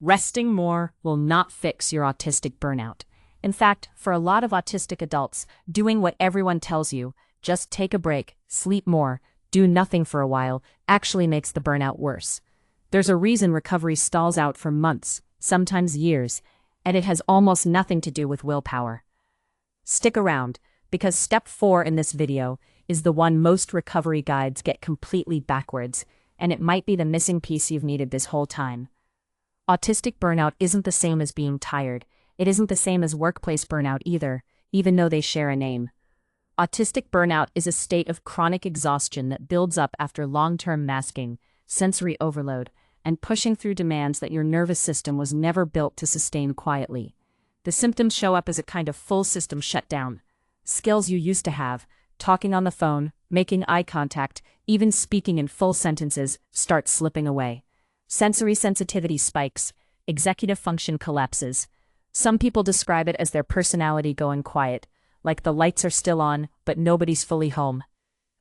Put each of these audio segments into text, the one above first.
Resting more will not fix your autistic burnout. In fact, for a lot of autistic adults, doing what everyone tells you, just take a break, sleep more, do nothing for a while, actually makes the burnout worse. There's a reason recovery stalls out for months, sometimes years, and it has almost nothing to do with willpower. Stick around, because step 4 in this video is the one most recovery guides get completely backwards, and it might be the missing piece you've needed this whole time. Autistic burnout isn't the same as being tired. It isn't the same as workplace burnout either, even though they share a name. Autistic burnout is a state of chronic exhaustion that builds up after long-term masking, sensory overload, and pushing through demands that your nervous system was never built to sustain quietly. The symptoms show up as a kind of full system shutdown. Skills you used to have, talking on the phone, making eye contact, even speaking in full sentences, start slipping away. Sensory sensitivity spikes, executive function collapses. Some people describe it as their personality going quiet, like the lights are still on, but nobody's fully home.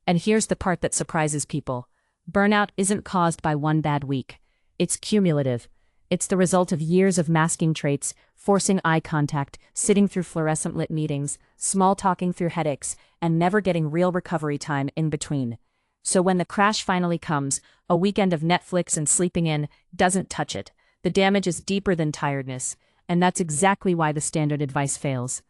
And here's the part that surprises people. Burnout isn't caused by one bad week. It's cumulative. It's the result of years of masking traits, forcing eye contact, sitting through fluorescent-lit meetings, small-talking through headaches, and never getting real recovery time in between. So when the crash finally comes, a weekend of Netflix and sleeping in doesn't touch it. The damage is deeper than tiredness, and that's exactly why the standard advice fails.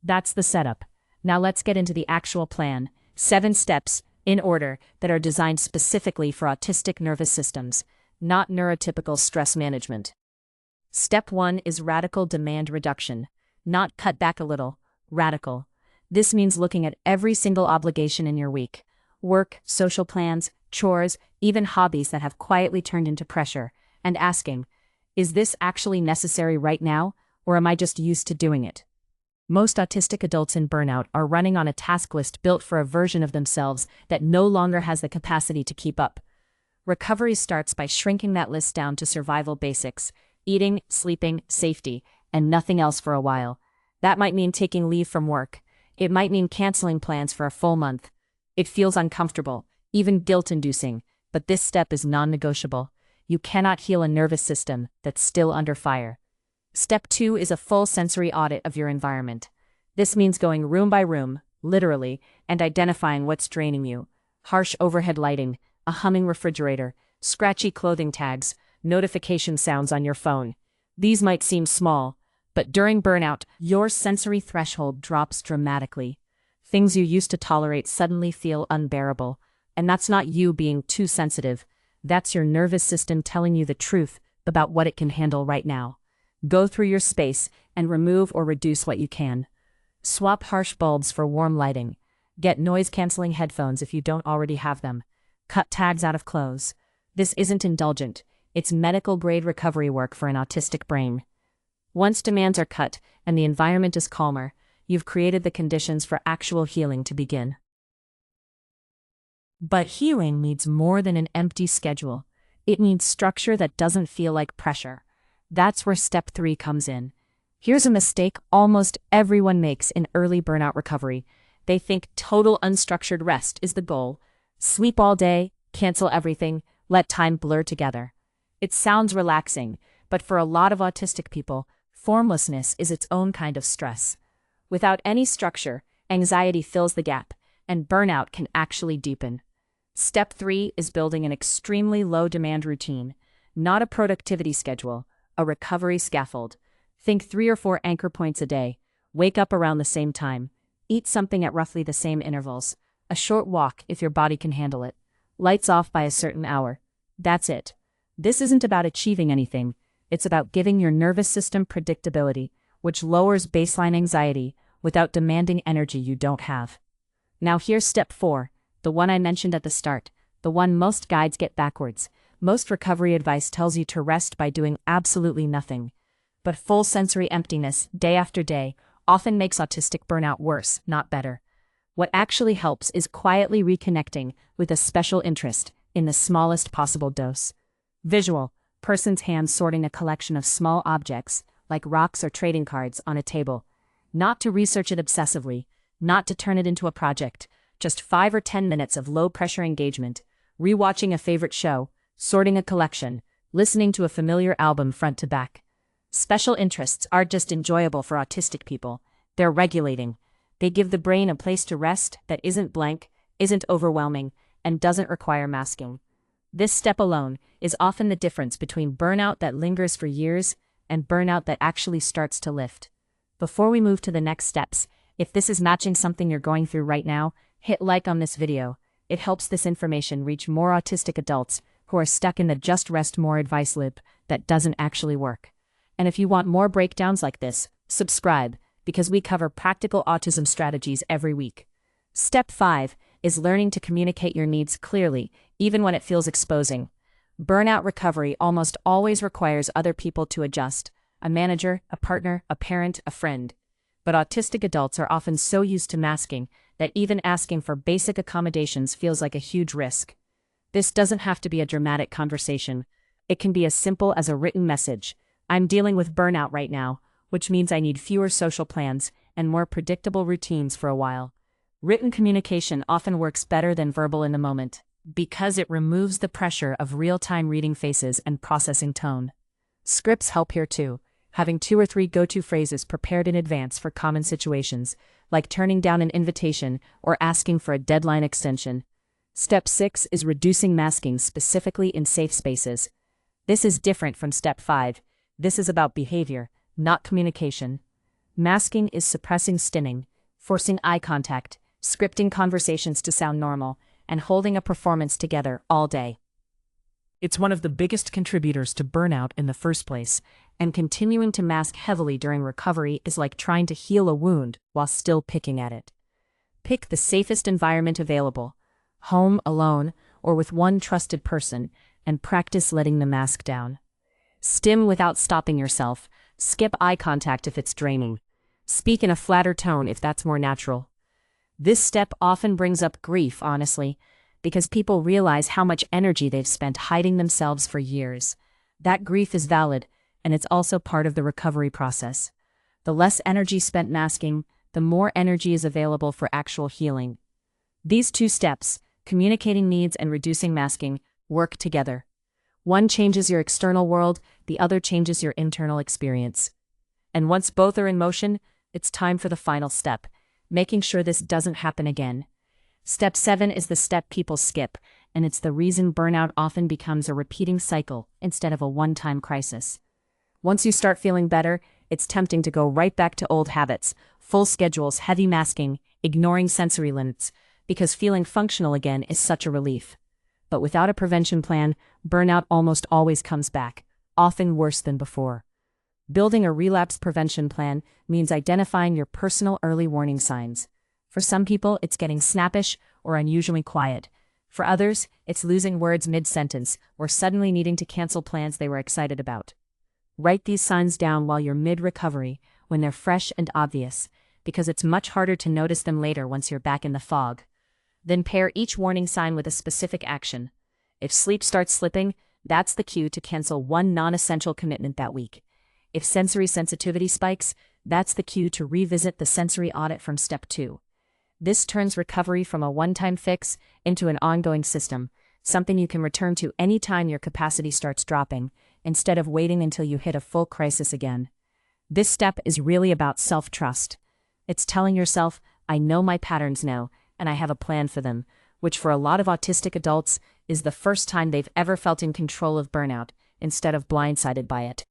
That's the setup. Now let's get into the actual plan. 7 steps, in order, that are designed specifically for autistic nervous systems, not neurotypical stress management. Step 1 is radical demand reduction. Not cut back a little, radical. This means looking at every single obligation in your week. Work, social plans, chores, even hobbies that have quietly turned into pressure, and asking, is this actually necessary right now, or am I just used to doing it? Most autistic adults in burnout are running on a task list built for a version of themselves that no longer has the capacity to keep up. Recovery starts by shrinking that list down to survival basics: eating, sleeping, safety, and nothing else for a while. That might mean taking leave from work. It might mean canceling plans for a full month. It feels uncomfortable, even guilt-inducing, but this step is non-negotiable. You cannot heal a nervous system that's still under fire. Step 2 is a full sensory audit of your environment. This means going room by room, literally, and identifying what's draining you. Harsh overhead lighting, a humming refrigerator, scratchy clothing tags, notification sounds on your phone. These might seem small, but during burnout, your sensory threshold drops dramatically. Things you used to tolerate suddenly feel unbearable, and that's not you being too sensitive. That's your nervous system telling you the truth about what it can handle right now. Go through your space and remove or reduce what you can. Swap harsh bulbs for warm lighting. Get noise-canceling headphones if you don't already have them. Cut tags out of clothes. This isn't indulgent. It's medical-grade recovery work for an autistic brain. Once demands are cut and the environment is calmer, you've created the conditions for actual healing to begin. But healing needs more than an empty schedule. It needs structure that doesn't feel like pressure. That's where step 3 comes in. Here's a mistake almost everyone makes in early burnout recovery. They think total unstructured rest is the goal. Sleep all day, cancel everything, let time blur together. It sounds relaxing, but for a lot of autistic people, formlessness is its own kind of stress. Without any structure, anxiety fills the gap, and burnout can actually deepen. Step 3 is building an extremely low-demand routine, not a productivity schedule, a recovery scaffold. Think 3 or 4 anchor points a day. Wake up around the same time. Eat something at roughly the same intervals. A short walk if your body can handle it. Lights off by a certain hour. That's it. This isn't about achieving anything. It's about giving your nervous system predictability, which lowers baseline anxiety without demanding energy you don't have. Now here's step 4, the one I mentioned at the start, the one most guides get backwards. Most recovery advice tells you to rest by doing absolutely nothing. But full sensory emptiness, day after day, often makes autistic burnout worse, not better. What actually helps is quietly reconnecting with a special interest in the smallest possible dose. Visual, person's hands sorting a collection of small objects, like rocks or trading cards, on a table. Not to research it obsessively, not to turn it into a project, just 5 or 10 minutes of low-pressure engagement, rewatching a favorite show, sorting a collection, listening to a familiar album front to back. Special interests aren't just enjoyable for autistic people, they're regulating. They give the brain a place to rest that isn't blank, isn't overwhelming, and doesn't require masking. This step alone is often the difference between burnout that lingers for years and burnout that actually starts to lift. Before we move to the next steps, if this is matching something you're going through right now, hit like on this video. It helps this information reach more autistic adults who are stuck in the just rest more advice loop that doesn't actually work. And if you want more breakdowns like this, subscribe, because we cover practical autism strategies every week. Step 5 is learning to communicate your needs clearly, even when it feels exposing. Burnout recovery almost always requires other people to adjust: a manager, a partner, a parent, a friend. But autistic adults are often so used to masking that even asking for basic accommodations feels like a huge risk. This doesn't have to be a dramatic conversation. It can be as simple as a written message: "I'm dealing with burnout right now, which means I need fewer social plans and more predictable routines for a while." Written communication often works better than verbal in the moment, because it removes the pressure of real-time reading faces and processing tone. Scripts help here too, having 2 or 3 go-to phrases prepared in advance for common situations, like turning down an invitation or asking for a deadline extension. Step 6 is reducing masking specifically in safe spaces. This is different from Step 5. This is about behavior, not communication. Masking is suppressing stinning, forcing eye contact, scripting conversations to sound normal, and holding a performance together all day. It's one of the biggest contributors to burnout in the first place, and continuing to mask heavily during recovery is like trying to heal a wound while still picking at it. Pick the safest environment available, home, alone, or with one trusted person, and practice letting the mask down. Stim without stopping yourself. Skip eye contact if it's draining. Speak in a flatter tone if that's more natural. This step often brings up grief, honestly, because people realize how much energy they've spent hiding themselves for years. That grief is valid, and it's also part of the recovery process. The less energy spent masking, the more energy is available for actual healing. These 2 steps, communicating needs and reducing masking, work together. One changes your external world, the other changes your internal experience. And once both are in motion, it's time for the final step: making sure this doesn't happen again. Step 7 is the step people skip, and it's the reason burnout often becomes a repeating cycle instead of a one-time crisis. Once you start feeling better, it's tempting to go right back to old habits: full schedules, heavy masking, ignoring sensory limits, because feeling functional again is such a relief. But without a prevention plan, burnout almost always comes back, often worse than before. Building a relapse prevention plan means identifying your personal early warning signs. For some people, it's getting snappish or unusually quiet. For others, it's losing words mid-sentence or suddenly needing to cancel plans they were excited about. Write these signs down while you're mid-recovery, when they're fresh and obvious, because it's much harder to notice them later once you're back in the fog. Then pair each warning sign with a specific action. If sleep starts slipping, that's the cue to cancel one non-essential commitment that week. If sensory sensitivity spikes, that's the cue to revisit the sensory audit from Step 2. This turns recovery from a one-time fix into an ongoing system, something you can return to any time your capacity starts dropping, instead of waiting until you hit a full crisis again. This step is really about self-trust. It's telling yourself, "I know my patterns now, and I have a plan for them," which for a lot of autistic adults is the first time they've ever felt in control of burnout, instead of blindsided by it.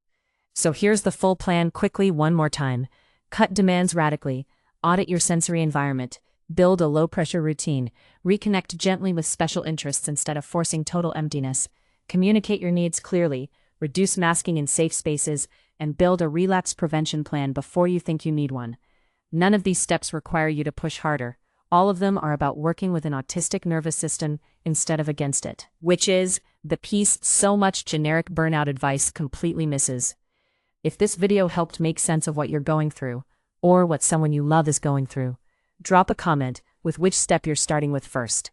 So here's the full plan quickly one more time. Cut demands radically, audit your sensory environment, build a low-pressure routine, reconnect gently with special interests instead of forcing total emptiness, communicate your needs clearly, reduce masking in safe spaces, and build a relapse prevention plan before you think you need one. None of these steps require you to push harder. All of them are about working with an autistic nervous system instead of against it, which is the piece so much generic burnout advice completely misses. If this video helped make sense of what you're going through, or what someone you love is going through, drop a comment with which step you're starting with first.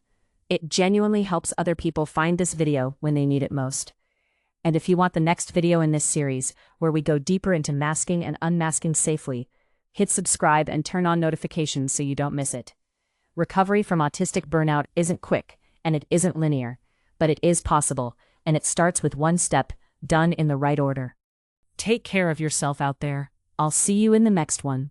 It genuinely helps other people find this video when they need it most. And if you want the next video in this series, where we go deeper into masking and unmasking safely, hit subscribe and turn on notifications so you don't miss it. Recovery from autistic burnout isn't quick, and it isn't linear, but it is possible, and it starts with one step: done in the right order. Take care of yourself out there. I'll see you in the next one.